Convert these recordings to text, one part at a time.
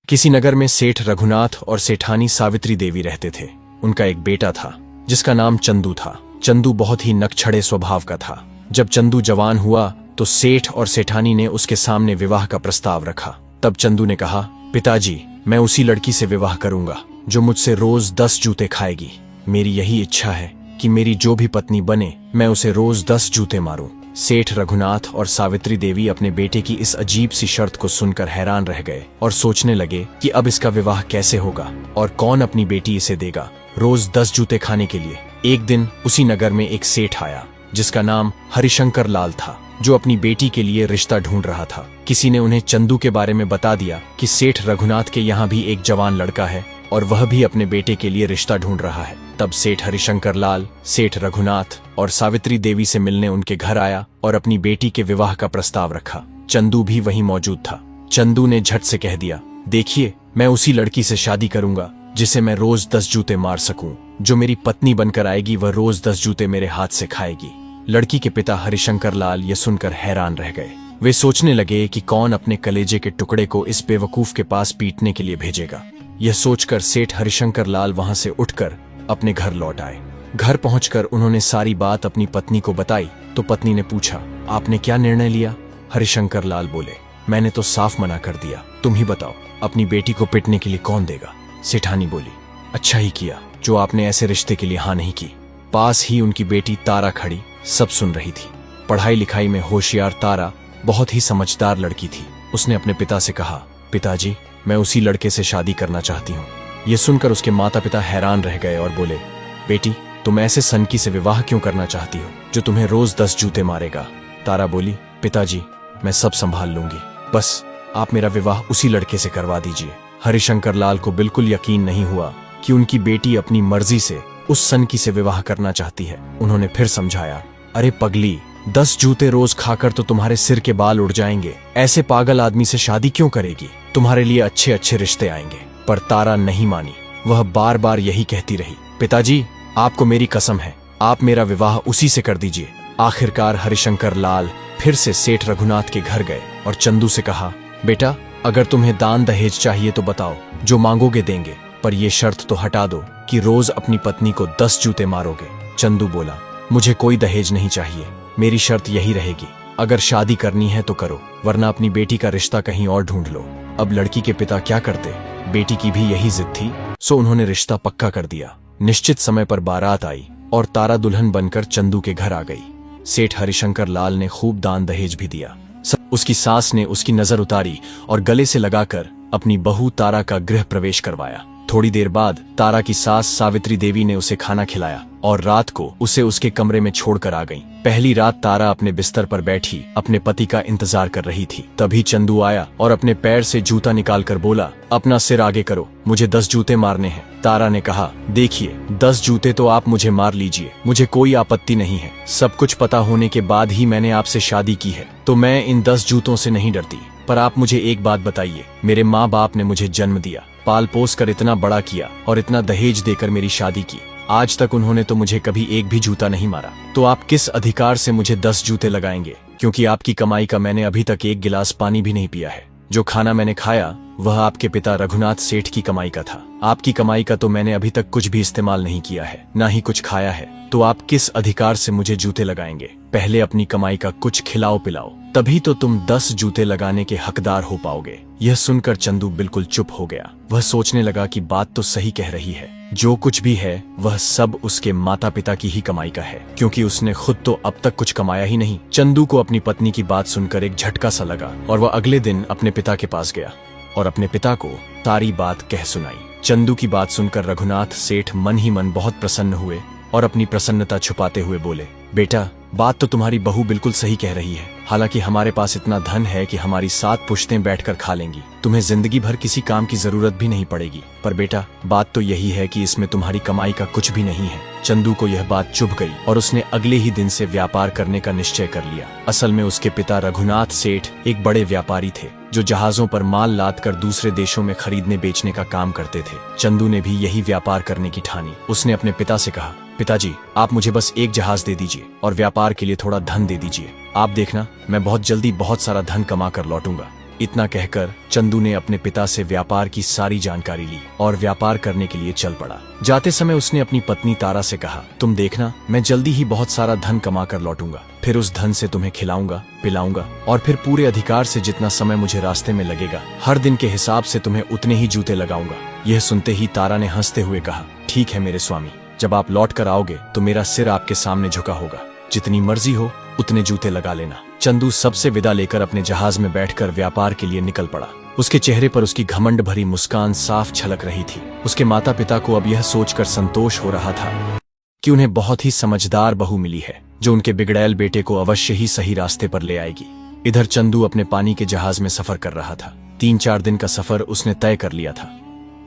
किसी नगर में सेठ रघुनाथ और सेठानी सावित्री देवी रहते थे। उनका एक बेटा था जिसका नाम चंदू था। चंदू बहुत ही नकछड़े स्वभाव का था। जब चंदू जवान हुआ तो सेठ और सेठानी ने उसके सामने विवाह का प्रस्ताव रखा। तब चंदू ने कहा, पिताजी, मैं उसी लड़की से विवाह करूंगा जो मुझसे रोज 10 जूते खाएगी। मेरी यही इच्छा है कि मेरी जो भी पत्नी बने मैं उसे रोज 10 जूते मारूं। सेठ रघुनाथ और सावित्री देवी अपने बेटे की इस अजीब सी शर्त को सुनकर हैरान रह गए और सोचने लगे कि अब इसका विवाह कैसे होगा और कौन अपनी बेटी इसे देगा रोज 10 जूते खाने के लिए। एक दिन उसी नगर में एक सेठ आया जिसका नाम हरिशंकर लाल था, जो अपनी बेटी के लिए रिश्ता ढूंढ रहा था। किसी ने उन्हें चंदू के बारे में बता दिया कि सेठ रघुनाथ के यहाँ भी एक जवान लड़का है और वह भी अपने बेटे के लिए रिश्ता ढूंढ रहा है। तब सेठ हरिशंकर लाल सेठ रघुनाथ और सावित्री देवी से मिलने उनके घर आया और अपनी बेटी के विवाह का प्रस्ताव रखा। चंदू भी वहीं मौजूद था। चंदू ने झट से कह दिया, देखिए, मैं उसी लड़की से शादी करूंगा जिसे मैं रोज 10 जूते मार सकूं। जो मेरी पत्नी बनकर आएगी वह रोज 10 जूते मेरे हाथ से खाएगी। लड़की के पिता हरिशंकर लाल ये सुनकर हैरान रह गए। वे सोचने लगे कि कौन अपने कलेजे के टुकड़े को इस बेवकूफ के पास पीटने के लिए भेजेगा। यह सोचकर सेठ हरिशंकर लाल वहां से उठकर अपने घर लौट आए। घर पहुंचकर उन्होंने सारी बात अपनी पत्नी को बताई तो पत्नी ने पूछा, आपने क्या निर्णय लिया? हरिशंकर लाल बोले, मैंने तो साफ मना कर दिया। तुम ही बताओ, अपनी बेटी को पिटने के लिए कौन देगा? सेठानी बोली, अच्छा ही किया जो आपने ऐसे रिश्ते के लिए हाँ नहीं की। पास ही उनकी बेटी तारा खड़ी सब सुन रही थी। पढ़ाई लिखाई में होशियार तारा बहुत ही समझदार लड़की थी। उसने अपने पिता से कहा, पिताजी, मैं उसी लड़के से शादी करना चाहती हूँ। ये सुनकर उसके माता पिता हैरान रह गए और बोले, बेटी, तुम ऐसे सनकी से विवाह क्यों करना चाहती हो जो तुम्हें रोज 10 जूते मारेगा? तारा बोली, पिताजी, मैं सब संभाल लूंगी, बस आप मेरा विवाह उसी लड़के से करवा दीजिए। हरिशंकर लाल को बिल्कुल यकीन नहीं हुआ कि उनकी बेटी अपनी मर्जी से उस सनकी से विवाह करना चाहती है। उन्होंने फिर समझाया, अरे पगली, 10 जूते रोज खाकर तो तुम्हारे सिर के बाल उड़ जाएंगे। ऐसे पागल आदमी से शादी क्यों करेगी? तुम्हारे लिए अच्छे अच्छे रिश्ते आएंगे। पर तारा नहीं मानी। वह बार बार यही कहती रही, पिताजी, आपको मेरी कसम है, आप मेरा विवाह उसी से कर दीजिए। आखिरकार हरिशंकर लाल फिर से सेठ रघुनाथ के घर गए और चंदू से कहा, बेटा, अगर तुम्हें दान दहेज चाहिए तो बताओ, जो मांगोगे देंगे, पर यह शर्त तो हटा दो कि रोज अपनी पत्नी को 10 जूते मारोगे। चंदू बोला, मुझे कोई दहेज नहीं चाहिए, मेरी शर्त यही रहेगी, अगर शादी करनी है तो करो, वरना अपनी बेटी का रिश्ता कहीं और ढूंढ लो। अब लड़की के पिता क्या करते? बेटी की भी यही जिद थी, सो उन्होंने रिश्ता पक्का कर दिया। निश्चित समय पर बारात आई और तारा दुल्हन बनकर चंदू के घर आ गई। सेठ हरिशंकर लाल ने खूब दान दहेज भी दिया। उसकी सास ने उसकी नजर उतारी और गले से लगाकर अपनी बहू तारा का गृह प्रवेश करवाया। थोड़ी देर बाद तारा की सास सावित्री देवी ने उसे खाना खिलाया और रात को उसे उसके कमरे में छोड़कर आ गई। पहली रात तारा अपने बिस्तर पर बैठी अपने पति का इंतजार कर रही थी। तभी चंदू आया और अपने पैर से जूता निकालकर बोला, अपना सिर आगे करो, मुझे 10 जूते मारने हैं। तारा ने कहा, देखिए, 10 जूते तो आप मुझे मार लीजिए, मुझे कोई आपत्ति नहीं है। सब कुछ पता होने के बाद ही मैंने आपसे शादी की है, तो मैं इन 10 जूतों से नहीं डरती। पर आप मुझे एक बात बताइए, मेरे माँ बाप ने मुझे जन्म दिया, पाल पोस कर इतना बड़ा किया और इतना दहेज देकर मेरी शादी की, आज तक उन्होंने तो मुझे कभी एक भी जूता नहीं मारा, तो आप किस अधिकार से मुझे 10 जूते लगाएंगे? क्योंकि आपकी कमाई का मैंने अभी तक एक गिलास पानी भी नहीं पिया है। जो खाना मैंने खाया वह आपके पिता रघुनाथ सेठ की कमाई का था। आपकी कमाई का तो मैंने अभी तक कुछ भी इस्तेमाल नहीं किया है, ना ही कुछ खाया है, तो आप किस अधिकार से मुझे जूते लगाएंगे? पहले अपनी कमाई का कुछ खिलाओ पिलाओ, तभी तो तुम 10 जूते लगाने के हकदार हो पाओगे। यह सुनकर चंदू बिल्कुल चुप हो गया। वह सोचने लगा कि बात तो सही कह रही है, जो कुछ भी है वह सब उसके माता पिता की ही कमाई का है, क्योंकि उसने खुद तो अब तक कुछ कमाया ही नहीं। चंदू को अपनी पत्नी की बात सुनकर एक झटका सा लगा और वह अगले दिन अपने पिता के पास गया और अपने पिता को सारी बात कह सुनाई। चंदू की बात सुनकर रघुनाथ सेठ मन ही मन बहुत प्रसन्न हुए और अपनी प्रसन्नता छुपाते हुए बोले, बेटा, बात तो तुम्हारी बहू बिल्कुल सही कह रही है। हालांकि हमारे पास इतना धन है कि हमारी 7 पुश्तें बैठकर खा लेंगी, तुम्हें जिंदगी भर किसी काम की जरूरत भी नहीं पड़ेगी। पर बेटा, बात तो यही है कि इसमें तुम्हारी कमाई का कुछ भी नहीं है। चंदू को यह बात चुभ गई और उसने अगले ही दिन से व्यापार करने का निश्चय कर लिया। असल में उसके पिता रघुनाथ सेठ एक बड़े व्यापारी थे जो जहाजों पर माल लाद कर दूसरे देशों में खरीदने बेचने का काम करते थे। चंदू ने भी यही व्यापार करने की ठानी। उसने अपने पिता से कहा, पिताजी, आप मुझे बस एक जहाज दे दीजिए और व्यापार के लिए थोड़ा धन दे दीजिए। आप देखना, मैं बहुत जल्दी बहुत सारा धन कमा कर लौटूंगा। इतना कहकर चंदू ने अपने पिता से व्यापार की सारी जानकारी ली और व्यापार करने के लिए चल पड़ा। जाते समय उसने अपनी पत्नी तारा से कहा, तुम देखना, मैं जल्दी ही बहुत सारा धन कमा कर लौटूंगा। फिर उस धन से तुम्हें खिलाऊंगा, पिलाऊंगा और फिर पूरे अधिकार से जितना समय मुझे रास्ते में लगेगा, हर दिन के हिसाब से तुम्हें उतने ही जूते लगाऊंगा। यह सुनते ही तारा ने हंसते हुए कहा, ठीक है मेरे स्वामी, जब आप लौट कर आओगे तो मेरा सिर आपके सामने झुका होगा। जितनी मर्जी हो उतने जूते लगा लेना। चंदू सबसे विदा लेकर अपने जहाज में बैठकर व्यापार के लिए निकल पड़ा। उसके चेहरे पर उसकी घमंड भरी मुस्कान साफ झलक रही थी। उसके माता पिता को अब यह सोचकर संतोष हो रहा था कि उन्हें बहुत ही समझदार बहू मिली है, जो उनके बिगड़ैल बेटे को अवश्य ही सही रास्ते पर ले आएगी। इधर चंदू अपने पानी के जहाज में सफर कर रहा था। 3-4 दिन का सफर उसने तय कर लिया था।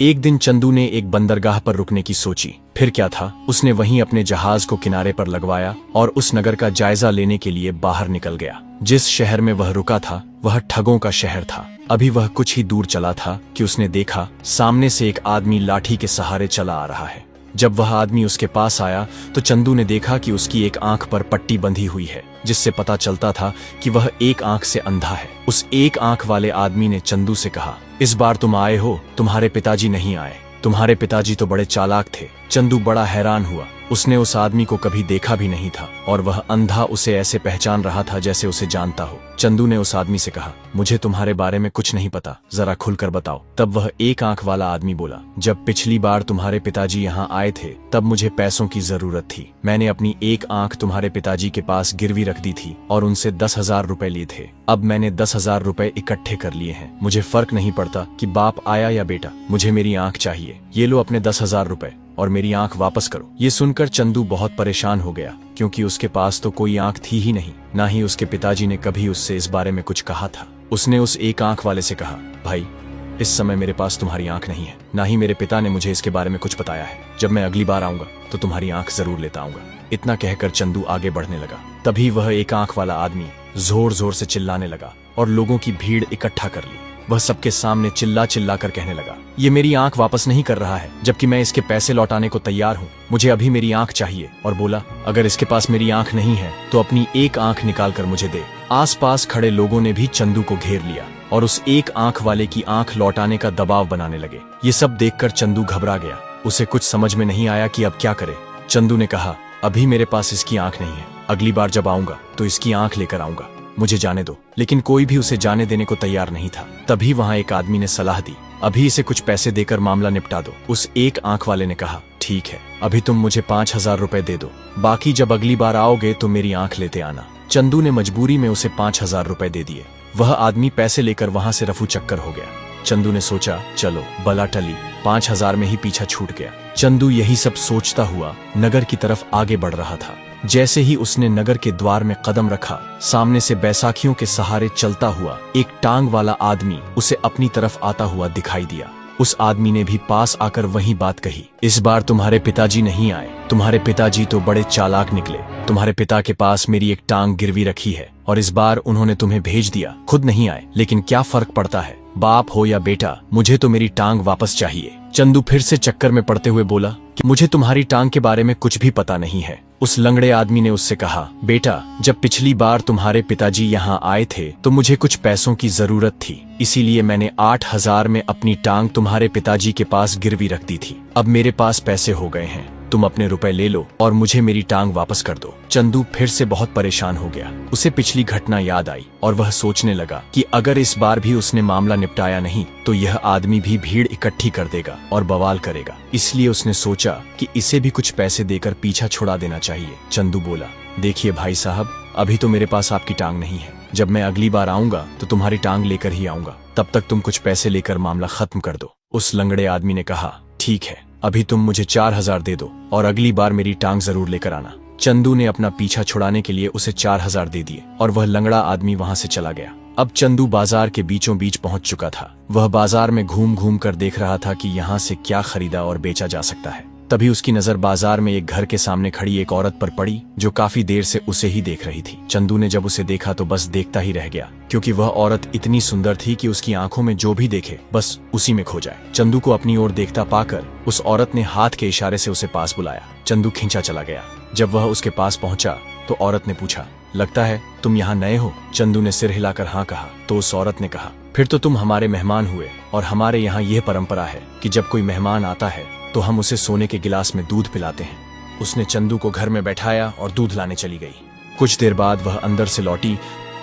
एक दिन चंदू ने एक बंदरगाह पर रुकने की सोची। फिर क्या था, उसने वहीं अपने जहाज को किनारे पर लगवाया और उस नगर का जायजा लेने के लिए बाहर निकल गया। जिस शहर में वह रुका था वह ठगों का शहर था। अभी वह कुछ ही दूर चला था कि उसने देखा सामने से एक आदमी लाठी के सहारे चला आ रहा है। जब वह आदमी उसके पास आया तो चंदू ने देखा कि उसकी एक आंख पर पट्टी बंधी हुई है, जिससे पता चलता था कि वह एक आंख से अंधा है। उस एक आंख वाले आदमी ने चंदू से कहा, इस बार तुम आए हो, तुम्हारे पिताजी नहीं आए। तुम्हारे पिताजी तो बड़े चालाक थे। चंदू बड़ा हैरान हुआ। उसने उस आदमी को कभी देखा भी नहीं था और वह अंधा उसे ऐसे पहचान रहा था जैसे उसे जानता हो। चंदू ने उस आदमी से कहा, मुझे तुम्हारे बारे में कुछ नहीं पता, जरा खुलकर बताओ। तब वह एक आंख वाला आदमी बोला, जब पिछली बार तुम्हारे पिताजी यहाँ आए थे तब मुझे पैसों की जरूरत थी। मैंने अपनी एक आंख तुम्हारे पिताजी के पास गिरवी रख दी थी और उनसे 10,000 रुपए लिए थे। अब मैंने 10,000 रुपए इकट्ठे कर लिए हैं। मुझे फर्क नहीं पड़ता कि बाप आया या बेटा, मुझे मेरी आंख चाहिए। ये लो अपने 10,000 रुपए और मेरी आंख वापस करो। ये सुनकर चंदू बहुत परेशान हो गया, क्योंकि उसके पास तो कोई आंख थी ही नहीं, ना ही उसके पिताजी ने कभी उससे इस बारे में कुछ कहा था। उसने उस एक आंख वाले से कहा, भाई, इस समय मेरे पास तुम्हारी आंख नहीं है, ना ही मेरे पिता ने मुझे इसके बारे में कुछ बताया है। जब मैं अगली बार आऊंगा तो तुम्हारी आंख जरूर लेता आऊंगा। इतना कहकर चंदू आगे बढ़ने लगा। तभी वह एक आंख वाला आदमी जोर जोर से चिल्लाने लगा और लोगों की भीड़ इकट्ठा कर ली। वह सबके सामने चिल्ला चिल्ला कर कहने लगा, ये मेरी आंख वापस नहीं कर रहा है, जबकि मैं इसके पैसे लौटाने को तैयार हूँ। मुझे अभी मेरी आंख चाहिए। और बोला, अगर इसके पास मेरी आंख नहीं है तो अपनी एक आंख निकाल कर मुझे दे। आसपास खड़े लोगों ने भी चंदू को घेर लिया और उस एक आंख वाले की आंख लौटाने का दबाव बनाने लगे। ये सब देखकर चंदू घबरा गया। उसे कुछ समझ में नहीं आया कि अब क्या करे। चंदू ने कहा, अभी मेरे पास इसकी आंख नहीं है, अगली बार जब आऊंगा तो इसकी आंख लेकर आऊंगा, मुझे जाने दो। लेकिन कोई भी उसे जाने देने को तैयार नहीं था। तभी वहां एक आदमी ने सलाह दी, अभी इसे कुछ पैसे देकर मामला निपटा दो। उस एक आंख वाले ने कहा, ठीक है, अभी तुम मुझे 5,000 रुपए दे दो, बाकी जब अगली बार आओगे तो मेरी आंख लेते आना। चंदू ने मजबूरी में उसे 5,000 रुपए दे दिए। वह आदमी पैसे लेकर वहां से रफू चक्कर हो गया। चंदू ने सोचा, चलो बला टली, 5,000 में ही पीछा छूट गया। चंदू यही सब सोचता हुआ नगर की तरफ आगे बढ़ रहा था। जैसे ही उसने नगर के द्वार में कदम रखा, सामने से बैसाखियों के सहारे चलता हुआ एक टांग वाला आदमी उसे अपनी तरफ आता हुआ दिखाई दिया। उस आदमी ने भी पास आकर वही बात कही, इस बार तुम्हारे पिताजी नहीं आए। तुम्हारे पिताजी तो बड़े चालाक निकले। तुम्हारे पिता के पास मेरी एक टांग गिरवी रखी है और इस बार उन्होंने तुम्हें भेज दिया, खुद नहीं आए। लेकिन क्या फर्क पड़ता है, बाप हो या बेटा, मुझे तो मेरी टांग वापस चाहिए। चंदू फिर से चक्कर में पड़ते हुए बोला कि मुझे तुम्हारी टांग के बारे में कुछ भी पता नहीं है। उस लंगड़े आदमी ने उससे कहा, बेटा, जब पिछली बार तुम्हारे पिताजी यहाँ आए थे तो मुझे कुछ पैसों की जरूरत थी, इसीलिए मैंने 8,000 में अपनी टांग तुम्हारे पिताजी के पास गिरवी रख दी थी। अब मेरे पास पैसे हो गए हैं, तुम अपने रुपए ले लो और मुझे मेरी टांग वापस कर दो। चंदू फिर से बहुत परेशान हो गया। उसे पिछली घटना याद आई और वह सोचने लगा कि अगर इस बार भी उसने मामला निपटाया नहीं तो यह आदमी भी भीड़ इकट्ठी कर देगा और बवाल करेगा। इसलिए उसने सोचा कि इसे भी कुछ पैसे देकर पीछा छुड़ा देना चाहिए। चंदू बोला, देखिए भाई साहब, अभी तो मेरे पास आपकी टांग नहीं है। जब मैं अगली बार आऊंगा तो तुम्हारी टांग लेकर ही आऊंगा, तब तक तुम कुछ पैसे लेकर मामला खत्म कर दो। उस लंगड़े आदमी ने कहा, ठीक है, अभी तुम मुझे 4,000 दे दो और अगली बार मेरी टांग जरूर लेकर आना। चंदू ने अपना पीछा छुड़ाने के लिए उसे 4,000 दे दिए और वह लंगड़ा आदमी वहां से चला गया। अब चंदू बाजार के बीचों बीच पहुंच चुका था। वह बाजार में घूम घूम कर देख रहा था कि यहाँ से क्या खरीदा और बेचा जा सकता है। तभी उसकी नजर बाजार में एक घर के सामने खड़ी एक औरत पर पड़ी, जो काफी देर से उसे ही देख रही थी। चंदू ने जब उसे देखा तो बस देखता ही रह गया, क्योंकि वह औरत इतनी सुंदर थी कि उसकी आंखों में जो भी देखे बस उसी में खो जाए। चंदू को अपनी ओर देखता पाकर उस औरत ने हाथ के इशारे से उसे पास बुलाया। चंदू खींचा चला गया। जब वह उसके पास पहुंचा तो औरत ने पूछा, लगता है तुम यहाँ नए हो? चंदू ने सिर हिलाकर हाँ कहा तो उस औरत ने कहा, फिर तो तुम हमारे मेहमान हुए, और हमारे यहाँ यह परंपरा है कि जब कोई मेहमान आता है तो हम उसे सोने के गिलास में दूध पिलाते हैं। उसने चंदू को घर में बैठाया और दूध लाने चली गई। कुछ देर बाद वह अंदर से लौटी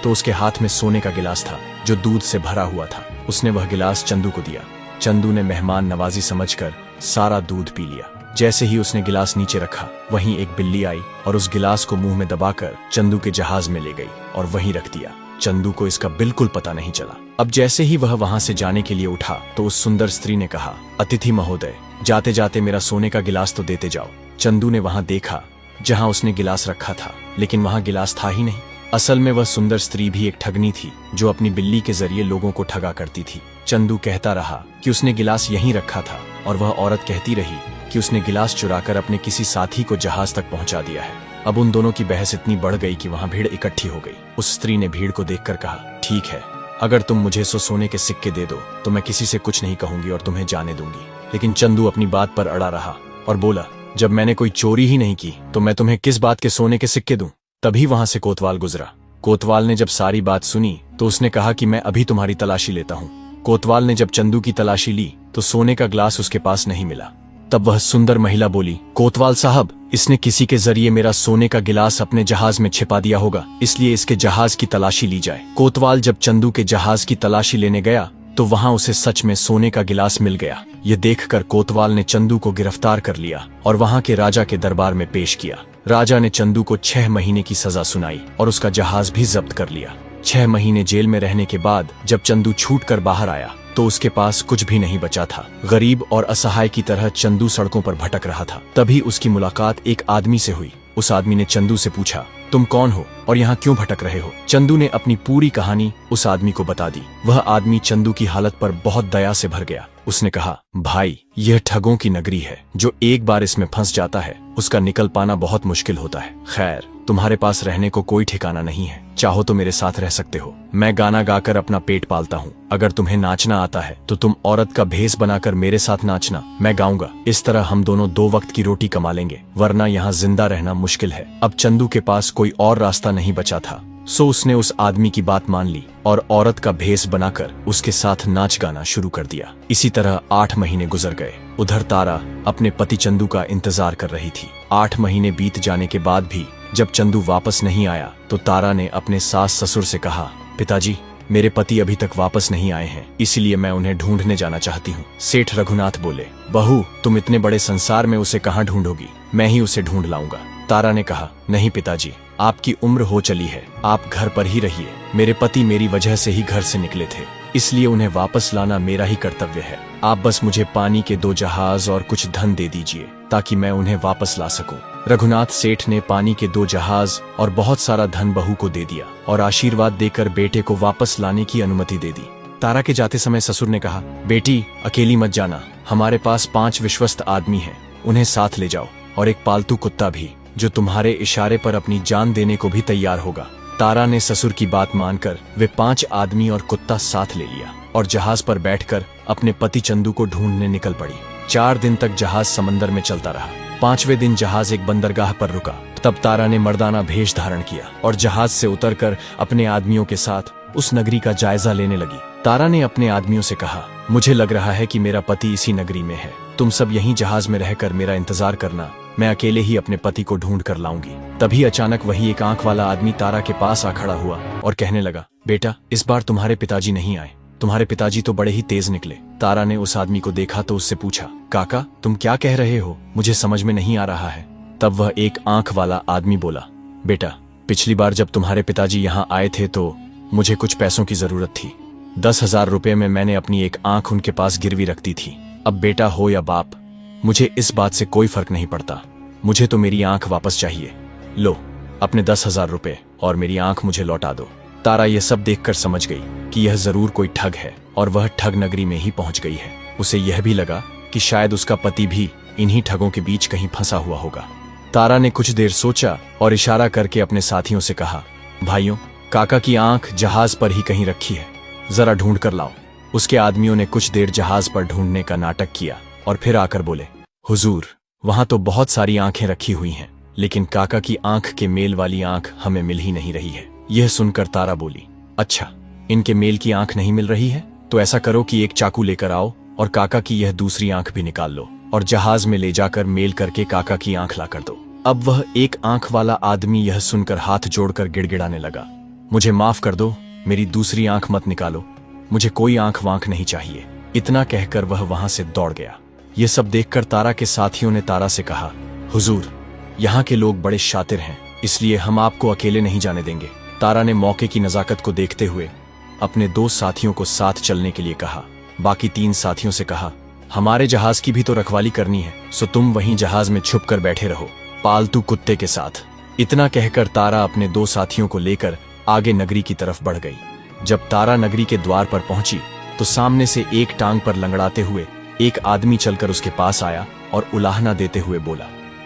तो उसके हाथ में सोने का गिलास था जो दूध से भरा हुआ था। उसने वह गिलास चंदू को दिया। चंदू ने मेहमान नवाजी समझकर सारा दूध पी लिया। जैसे ही उसने गिलास नीचे रखा, वहीं एक बिल्ली आई और उस गिलास को मुंह में दबाकर चंदू के जहाज में ले गई और वहीं रख दिया। चंदू को इसका बिल्कुल पता नहीं चला। अब जैसे ही वह वहां से जाने के लिए उठा तो उस सुंदर स्त्री ने कहा, अतिथि महोदय, जाते जाते मेरा सोने का गिलास तो देते जाओ। चंदू ने वहां देखा जहां उसने गिलास रखा था, लेकिन वहां गिलास था ही नहीं। असल में वह सुंदर स्त्री भी एक ठगनी थी जो अपनी बिल्ली के जरिए लोगों को ठगा करती थी। चंदू कहता रहा कि उसने गिलास यहीं रखा था और वह औरत कहती रही कि उसने गिलास चुराकर अपने किसी साथी को जहाज तक पहुंचा दिया है। अब उन दोनों की बहस इतनी बढ़ गई कि वहां भीड़ इकट्ठी हो गई। उस स्त्री ने भीड़ को देखकर कहा, ठीक है, अगर तुम मुझे 100 सोने के सिक्के दे दो तो मैं किसी से कुछ नहीं कहूंगी और तुम्हें जाने दूंगी। लेकिन चंदू अपनी बात पर अड़ा रहा और बोला, जब मैंने कोई चोरी ही नहीं की तो मैं तुम्हें किस बात के सोने के सिक्के दूं। तभी वहां से कोतवाल गुजरा। कोतवाल ने जब सारी बात सुनी तो उसने कहा कि मैं अभी तुम्हारी तलाशी लेता हूँ। कोतवाल ने जब चंदू की तलाशी ली तो सोने का ग्लास उसके पास नहीं मिला। तब वह सुंदर महिला बोली, कोतवाल साहब, इसने किसी के जरिए मेरा सोने का गिलास अपने जहाज में छिपा दिया होगा, इसलिए इसके जहाज की तलाशी ली जाए। कोतवाल जब चंदू के जहाज की तलाशी लेने गया तो वहां उसे सच में सोने का गिलास मिल गया। ये देखकर कोतवाल ने चंदू को गिरफ्तार कर लिया और वहां के राजा के दरबार में पेश किया। राजा ने चंदू को 6 महीने की सजा सुनाई और उसका जहाज भी जब्त कर लिया। 6 महीने जेल में रहने के बाद जब चंदू छूटकर बाहर आया तो उसके पास कुछ भी नहीं बचा था। गरीब और असहाय की तरह चंदू सड़कों पर भटक रहा था। तभी उसकी मुलाकात एक आदमी से हुई। उस आदमी ने चंदू से पूछा, तुम कौन हो और यहाँ क्यों भटक रहे हो? चंदू ने अपनी पूरी कहानी उस आदमी को बता दी। वह आदमी चंदू की हालत पर बहुत दया से भर गया। उसने कहा, भाई, यह ठगों की नगरी है। जो एक बार इसमें फंस जाता है उसका निकल पाना बहुत मुश्किल होता है। खैर, तुम्हारे पास रहने को कोई ठिकाना नहीं है। चाहो तो मेरे साथ रह सकते हो। मैं गाना गाकर अपना पेट पालता हूँ। अगर तुम्हें नाचना आता है तो तुम औरत का भेष बनाकर मेरे साथ नाचना, मैं गाऊंगा। इस तरह हम दोनों 2 वक्त की रोटी कमा लेंगे, वरना यहाँ जिंदा रहना मुश्किल है। अब चंदू के पास कोई और रास्ता नहीं बचा था, सो उसने उस आदमी की बात मान ली और औरत का भेष बनाकर उसके साथ नाच गाना शुरू कर दिया। इसी तरह 8 महीने गुजर गए। उधर तारा अपने पति चंदू का इंतजार कर रही थी। 8 महीने बीत जाने के बाद भी जब चंदू वापस नहीं आया तो तारा ने अपने सास ससुर से कहा, पिताजी, मेरे पति अभी तक वापस नहीं आए हैं, इसलिए मैं उन्हें ढूंढने जाना चाहती हूँ। सेठ रघुनाथ बोले, बहू, तुम इतने बड़े संसार में उसे कहाँ ढूंढोगी? मैं ही उसे ढूंढ लाऊंगा। तारा ने कहा, नहीं पिताजी, आपकी उम्र हो चली है, आप घर पर ही रहिए। मेरे पति मेरी वजह से ही घर से निकले थे, इसलिए उन्हें वापस लाना मेरा ही कर्तव्य है। आप बस मुझे पानी के 2 जहाज और कुछ धन दे दीजिए ताकि मैं उन्हें वापस ला सकूं। रघुनाथ सेठ ने पानी के 2 जहाज और बहुत सारा धन बहू को दे दिया और आशीर्वाद देकर बेटे को वापस लाने की अनुमति दे दी। तारा के जाते समय ससुर ने कहा, बेटी, अकेली मत जाना, हमारे पास 5 विश्वस्त आदमी हैं, उन्हें साथ ले जाओ, और एक पालतू कुत्ता भी जो तुम्हारे इशारे पर अपनी जान देने को भी तैयार होगा। तारा ने ससुर की बात मानकर वे 5 आदमी और कुत्ता साथ ले लिया और जहाज पर बैठकर अपने पति चंदू को ढूंढने निकल पड़ी। 4 दिन तक जहाज समंदर में चलता रहा। 5वें दिन जहाज एक बंदरगाह पर रुका। तब तारा ने मर्दाना भेष धारण किया और जहाज से उतरकर अपने आदमियों के साथ उस नगरी का जायजा लेने लगी। तारा ने अपने आदमियों से कहा, मुझे लग रहा है कि मेरा पति इसी नगरी में है। तुम सब यहीं जहाज में रहकर मेरा इंतजार करना, मैं अकेले ही अपने पति को ढूंढ कर लाऊंगी। तभी अचानक वही एक आंख वाला आदमी तारा के पास आ खड़ा हुआ और कहने लगा, बेटा, इस बार तुम्हारे पिताजी नहीं आए। तुम्हारे पिताजी तो बड़े ही तेज निकले। तारा ने उस आदमी को देखा तो उससे पूछा, काका, तुम क्या कह रहे हो? मुझे समझ में नहीं आ रहा है। तब वह एक आंख वाला आदमी बोला, बेटा, पिछली बार जब तुम्हारे पिताजी यहाँ आए थे तो मुझे कुछ पैसों की जरूरत थी। 10,000 रुपए में मैंने अपनी एक आंख उनके पास गिरवी रख दी थी। अब बेटा हो या बाप, मुझे इस बात से कोई फर्क नहीं पड़ता। मुझे तो मेरी आंख वापस चाहिए। लो, अपने 10,000 रुपए और मेरी आंख मुझे लौटा दो। तारा यह सब देखकर समझ गई कि यह जरूर कोई ठग है और वह ठग नगरी में ही पहुंच गई है। उसे यह भी लगा कि शायद उसका पति भी इन्हीं ठगों के बीच कहीं फंसा हुआ होगा। तारा ने कुछ देर सोचा और इशारा करके अपने साथियों से कहा, भाइयों, काका की आंख जहाज पर ही कहीं रखी है, जरा ढूंढ कर लाओ। उसके आदमियों ने कुछ देर जहाज पर ढूंढने का नाटक किया और फिर आकर बोले, हुजूर, वहां तो बहुत सारी आंखें रखी हुई हैं, लेकिन काका की आंख के मेल वाली आंख हमें मिल ही नहीं रही है। यह सुनकर तारा बोली, अच्छा, इनके मेल की आंख नहीं मिल रही है तो ऐसा करो कि एक चाकू लेकर आओ और काका की यह दूसरी आंख भी निकाल लो और जहाज में ले जाकर मेल करके काका की आंख ला कर दो। अब वह एक आंख वाला आदमी यह सुनकर हाथ जोड़कर गिड़गिड़ाने लगा, मुझे माफ कर दो, मेरी दूसरी आंख मत निकालो, मुझे कोई आंख वांख नहीं चाहिए। इतना कहकर वह वहां से दौड़ गया। ये सब देखकर तारा के साथियों ने तारा से कहा, हुजूर, यहाँ के लोग बड़े शातिर हैं, इसलिए हम आपको अकेले नहीं जाने देंगे। तारा ने मौके की नजाकत को देखते हुए अपने 2 साथियों को साथ चलने के लिए कहा। बाकी 3 साथियों से कहा, हमारे जहाज की भी तो रखवाली करनी है, सो तुम वहीं जहाज में छुप कर बैठे रहो पालतू कुत्ते के साथ। इतना कहकर तारा अपने 2 साथियों को लेकर आगे नगरी की तरफ बढ़ गई। जब तारा नगरी के द्वार पर पहुंची तो सामने से एक टांग पर लंगड़ाते हुए एक आदमी चलकर उसके पास आया और उलाहना देते हुए बोला,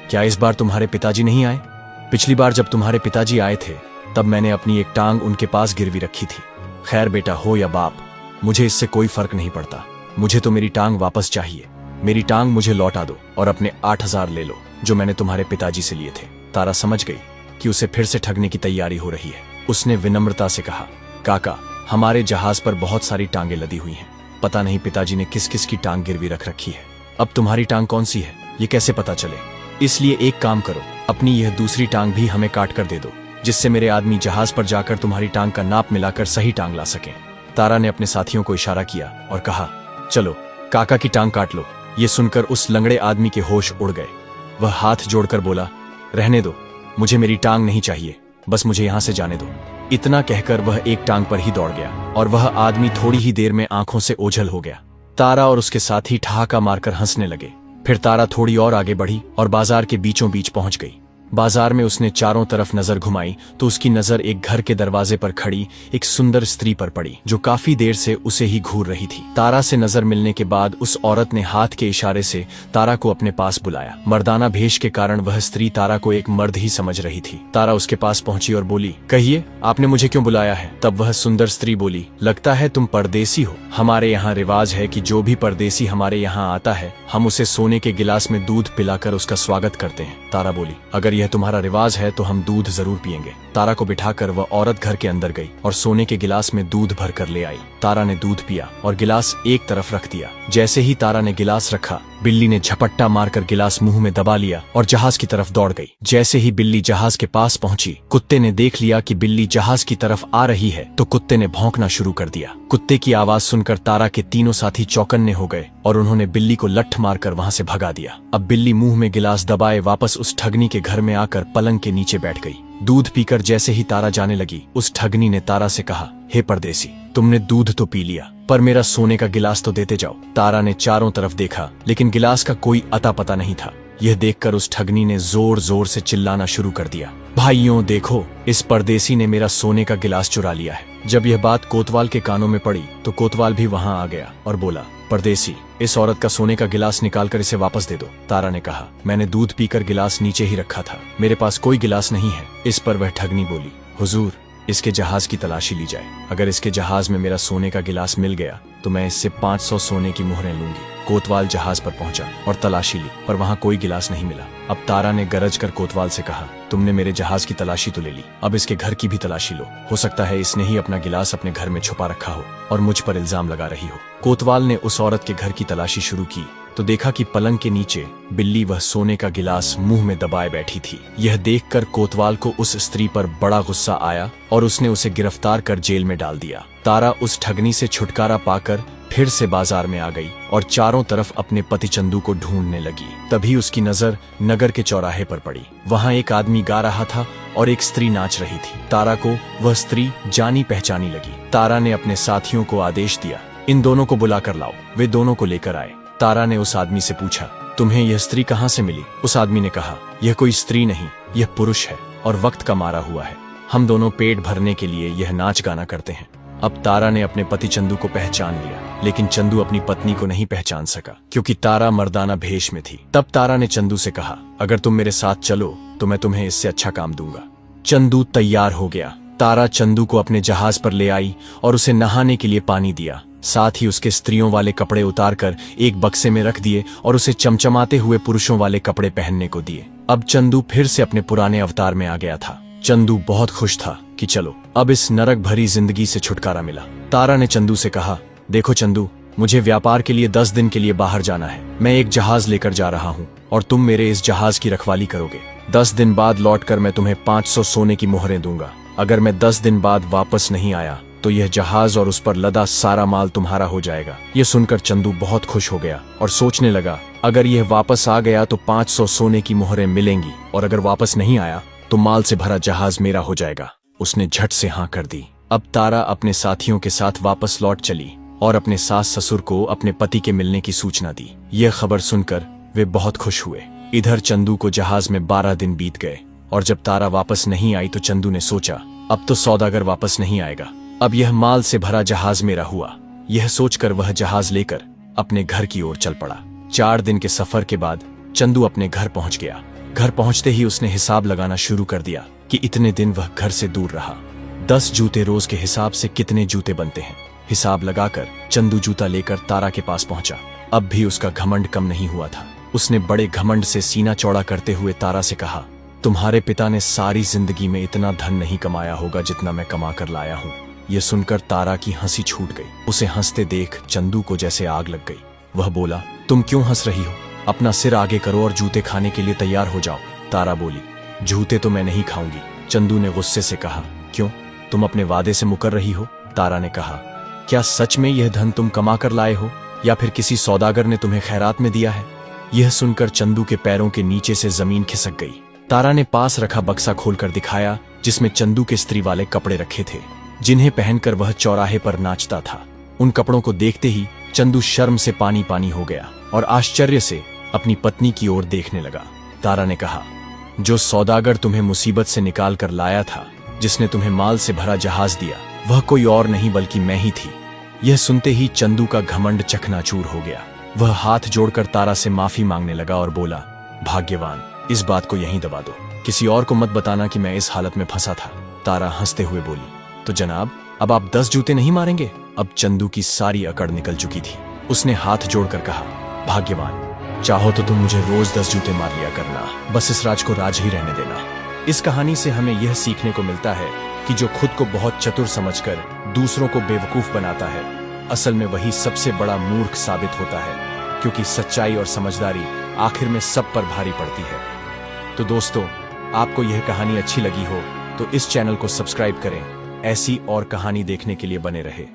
क्या इस बार तुम्हारे पिताजी नहीं आए? पिछली बार जब तुम्हारे पिताजी आए थे तब मैंने अपनी एक टांग उनके पास गिरवी रखी थी। खैर बेटा हो या बाप, मुझे इससे कोई फर्क नहीं पड़ता, मुझे तो मेरी टांग वापस चाहिए। मेरी टांग मुझे लौटा दो और अपने 8000 ले लो जो मैंने तुम्हारे पिताजी से लिए थे। तारा समझ गई कि उसे फिर से ठगने की तैयारी हो रही है। उसने विनम्रता से कहा, काका, हमारे जहाज पर बहुत सारी टांगें लदी हुई हैं, पता नहीं पिताजी ने किस किस की टांग गिरवी रख रखी है। अब तुम्हारी टांग कौन सी है ये कैसे पता चले? इसलिए एक काम करो, अपनी यह दूसरी टांग भी हमें काट कर दे दो, जिससे मेरे आदमी जहाज पर जाकर तुम्हारी टांग का नाप मिलाकर सही टांग ला सकें। तारा ने अपने साथियों को इशारा किया और कहा, चलो काका की टांग काट लो। ये सुनकर उस लंगड़े आदमी के होश उड़ गए। वह हाथ जोड़कर बोला, रहने दो, मुझे मेरी टांग नहीं चाहिए, बस मुझे यहां से जाने दो। इतना कहकर वह एक टांग पर ही दौड़ गया और वह आदमी थोड़ी ही देर में आंखों से ओझल हो गया। तारा और उसके साथी ठहाका मारकर हंसने लगे। फिर तारा थोड़ी और आगे बढ़ी और बाजार के बीचों बीच पहुंच गई। बाजार में उसने चारों तरफ नजर घुमाई तो उसकी नजर एक घर के दरवाजे पर खड़ी एक सुंदर स्त्री पर पड़ी जो काफी देर से उसे ही घूर रही थी। तारा से नजर मिलने के बाद उस औरत ने हाथ के इशारे से तारा को अपने पास बुलाया। मर्दाना भेष के कारण वह स्त्री तारा को एक मर्द ही समझ रही थी। तारा उसके पास पहुंची और बोली, कहिए आपने मुझे क्यों बुलाया है? तब वह सुंदर स्त्री बोली, लगता है तुम परदेसी हो। हमारे यहाँ रिवाज है कि जो भी परदेसी हमारे यहाँ आता है हम उसे सोने के गिलास में दूध पिलाकर उसका स्वागत करते हैं। तारा बोली, अगर यह तुम्हारा रिवाज है तो हम दूध जरूर पिएंगे। तारा को बिठाकर वह औरत घर के अंदर गई और सोने के गिलास में दूध भर कर ले आई। तारा ने दूध पिया और गिलास एक तरफ रख दिया। जैसे ही तारा ने गिलास रखा, बिल्ली ने झपट्टा मारकर गिलास मुंह में दबा लिया और जहाज की तरफ दौड़ गई। जैसे ही बिल्ली जहाज के पास पहुंची, कुत्ते ने देख लिया कि बिल्ली जहाज की तरफ आ रही है तो कुत्ते ने भौंकना शुरू कर दिया। कुत्ते की आवाज सुनकर तारा के तीनों साथी चौकन्ने हो गए और उन्होंने बिल्ली को लठ मारकर वहां से भगा दिया। अब बिल्ली मुंह में गिलास दबाए वापस उस ठगनी के घर में आकर पलंग के नीचे बैठ गई। दूध पीकर जैसे ही तारा जाने लगी, उस ठगनी ने तारा से कहा, हे परदेसी, तुमने दूध तो पी लिया पर मेरा सोने का गिलास तो देते जाओ। तारा ने चारों तरफ देखा लेकिन गिलास का कोई अता पता नहीं था। यह देखकर उस ठगनी ने जोर जोर से चिल्लाना शुरू कर दिया, भाइयों देखो, इस परदेसी ने मेरा सोने का गिलास चुरा लिया है। जब यह बात कोतवाल के कानों में पड़ी तो कोतवाल भी वहां आ गया और बोला, परदेसी, इस औरत का सोने का गिलास निकालकर इसे वापस दे दो। तारा ने कहा, मैंने दूध पीकर गिलास नीचे ही रखा था, मेरे पास कोई गिलास नहीं है। इस पर वह ठगनी बोली, हुजूर, इसके जहाज की तलाशी ली जाए। अगर इसके जहाज में मेरा सोने का गिलास मिल गया तो मैं इससे 500 सोने की मुहरें लूंगी। कोतवाल जहाज पर पहुंचा और तलाशी ली पर वहां कोई गिलास नहीं मिला। अब तारा ने गरज कर कोतवाल से कहा, तुमने मेरे जहाज की तलाशी तो ले ली, अब इसके घर की भी तलाशी लो। हो सकता है इसने ही अपना गिलास अपने घर में छुपा रखा हो और मुझ पर इल्जाम लगा रही हो। कोतवाल ने उस औरत के घर की तलाशी शुरू की तो देखा कि पलंग के नीचे बिल्ली वह सोने का गिलास मुंह में दबाए बैठी थी। यह देखकर कोतवाल को उस स्त्री पर बड़ा गुस्सा आया और उसने उसे गिरफ्तार कर जेल में डाल दिया। तारा उस ठगनी से छुटकारा पाकर फिर से बाजार में आ गई और चारों तरफ अपने पति चंदू को ढूंढने लगी। तभी उसकी नजर नगर के चौराहे पर पड़ी। वहां एक आदमी गा रहा था और एक स्त्री नाच रही थी। तारा को वह स्त्री जानी पहचानी लगी। तारा ने अपने साथियों को आदेश दिया, इन दोनों को बुला कर लाओ। वे दोनों को लेकर आए। तारा ने उस आदमी से पूछा, तुम्हें यह स्त्री कहाँ से मिली? उस आदमी ने कहा, यह कोई स्त्री नहीं, यह पुरुष है और वक्त का मारा हुआ है। हम दोनों पेट भरने के लिए यह नाच गाना करते हैं। अब तारा ने अपने पति चंदू को पहचान लिया, लेकिन चंदू अपनी पत्नी को नहीं पहचान सका क्योंकि तारा मर्दाना भेष में थी। तब तारा ने चंदू से कहा, अगर तुम मेरे साथ चलो तो मैं तुम्हें इससे अच्छा काम दूंगा। चंदू तैयार हो गया। तारा चंदू को अपने जहाज पर ले आई और उसे नहाने के लिए पानी दिया। साथ ही उसके स्त्रियों वाले कपड़े उतारकर एक बक्से में रख दिए और उसे चमचमाते हुए पुरुषों वाले कपड़े पहनने को दिए। अब चंदू फिर से अपने पुराने अवतार में आ गया था। चंदू बहुत खुश था कि चलो अब इस नरक भरी जिंदगी से छुटकारा मिला। तारा ने चंदू से कहा, देखो चंदू, मुझे व्यापार के लिए 10 दिन के लिए बाहर जाना है। मैं एक जहाज लेकर जा रहा हूँ और तुम मेरे इस जहाज की रखवाली करोगे। 10 दिन बाद लौटकर मैं तुम्हें 500 सोने की मोहरें दूंगा। अगर मैं 10 दिन बाद वापस नहीं आया तो यह जहाज और उस पर लदा सारा माल तुम्हारा हो जाएगा। यह सुनकर चंदू बहुत खुश हो गया और सोचने लगा, अगर यह वापस आ गया तो 500 सोने की मोहरें मिलेंगी, और अगर वापस नहीं आया तो माल से भरा जहाज मेरा हो जाएगा। उसने झट से हाँ कर दी। अब तारा अपने साथियों के साथ वापस लौट चली और अपने सास ससुर को अपने पति के मिलने की सूचना दी। यह खबर सुनकर वे बहुत खुश हुए। इधर चंदू को जहाज में 12 दिन बीत गए और जब तारा वापस नहीं आई तो चंदू ने सोचा, अब तो सौदागर वापस नहीं आएगा, अब यह माल से भरा जहाज मेरा हुआ। यह सोचकर वह जहाज लेकर अपने घर की ओर चल पड़ा। 4 दिन के सफर के बाद चंदू अपने घर पहुंच गया। घर पहुंचते ही उसने हिसाब लगाना शुरू कर दिया कि इतने दिन वह घर से दूर रहा। 10 जूते रोज के हिसाब से कितने जूते बनते हैं। हिसाब लगाकर चंदू जूता लेकर तारा के पास पहुंचा। अब भी उसका घमंड कम नहीं हुआ था। उसने बड़े घमंड से सीना चौड़ा करते हुए तारा से कहा, तुम्हारे पिता ने सारी जिंदगी में इतना धन नहीं कमाया होगा जितना मैं कमा कर लाया हूँ। यह सुनकर तारा की हंसी छूट गई। उसे हंसते देख चंदू को जैसे आग लग गई। वह बोला, तुम क्यों हंस रही हो? अपना सिर आगे करो और जूते खाने के लिए तैयार हो जाओ। तारा बोली, जूते तो मैं नहीं खाऊंगी। चंदू ने गुस्से से कहा, क्यों, तुम अपने वादे से मुकर रही हो? तारा ने कहा, क्या सच में यह धन तुम कमा कर लाए हो या फिर किसी सौदागर ने तुम्हें खैरात में दिया है? यह सुनकर चंदू के पैरों के नीचे से जमीन खिसक गई। तारा ने पास रखा बक्सा खोलकर दिखाया जिसमें चंदू के स्त्री वाले कपड़े रखे थे, जिन्हें पहनकर वह चौराहे पर नाचता था। उन कपड़ों को देखते ही चंदू शर्म से पानी पानी हो गया और आश्चर्य से अपनी पत्नी की ओर देखने लगा। तारा ने कहा, जो सौदागर तुम्हें मुसीबत से निकाल कर लाया था, जिसने तुम्हें माल से भरा जहाज दिया, वह कोई और नहीं बल्कि मैं ही थी। यह सुनते ही चंदू का घमंड चकनाचूर हो गया। वह हाथ जोड़कर तारा से माफी मांगने लगा और बोला, भाग्यवान, इस बात को यहीं दबा दो, किसी और को मत बताना कि मैं इस हालत में फंसा था। तारा हंसते हुए बोली, तो जनाब, अब आप 10 जूते नहीं मारेंगे? अब चंदू की सारी अकड़ निकल चुकी थी। उसने हाथ जोड़कर कहा, भाग्यवान, चाहो तो तुम मुझे रोज 10 जूते मार लिया करना, बस इस राज को राज ही रहने देना। इस कहानी से हमें यह सीखने को मिलता है कि जो खुद को बहुत चतुर समझकर दूसरों को बेवकूफ बनाता है, असल में वही सबसे बड़ा मूर्ख साबित होता है, क्योंकि सच्चाई और समझदारी आखिर में सब पर भारी पड़ती है। तो दोस्तों, आपको यह कहानी अच्छी लगी हो तो इस चैनल को सब्सक्राइब करें। ऐसी और कहानी देखने के लिए बने रहे।